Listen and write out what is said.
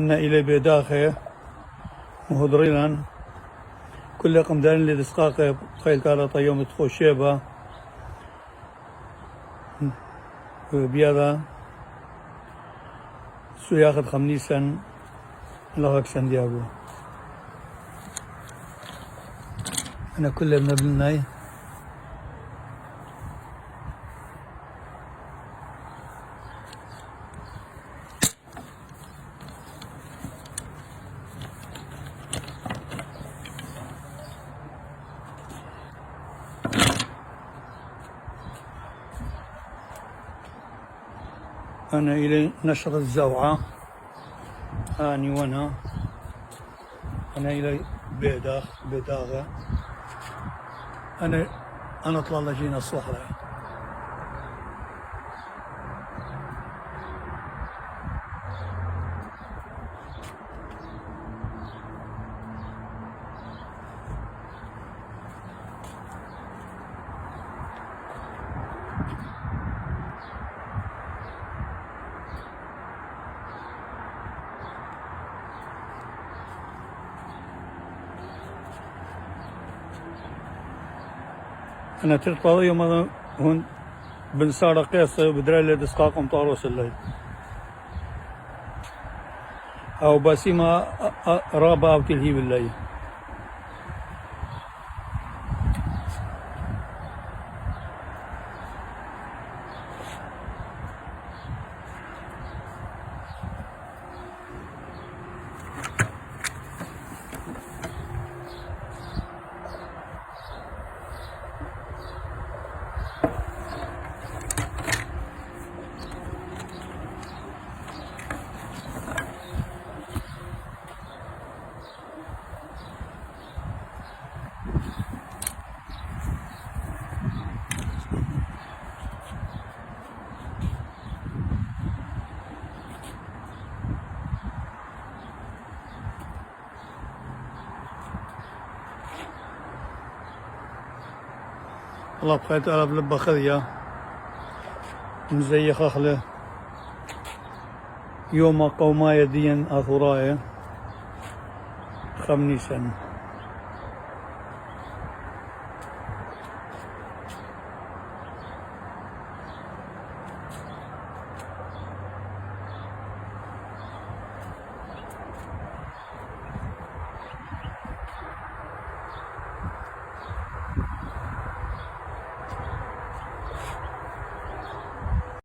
أن إلى بداخل مهدريلا كل قمدان لدسقاق خيل كارا طيوم تخوشيبا بيادا سو ياخد خمنيسا لغاك ساندياغو. أنا كل من ابناي أنا إلى نشر الزوعة هاني وانا أنا إلى بيداغة أنا أطلع لجينا الصحراء. أنا تلقى يوم هون بنسارة قيصة بدرالة دسقاقم طاروس الليل أو باسيما رابا أو تلهي بالليل. الله بخيت أنا بلبة خذية مزيخ أخله يوم قوما يديا أثرايا خمنيسا.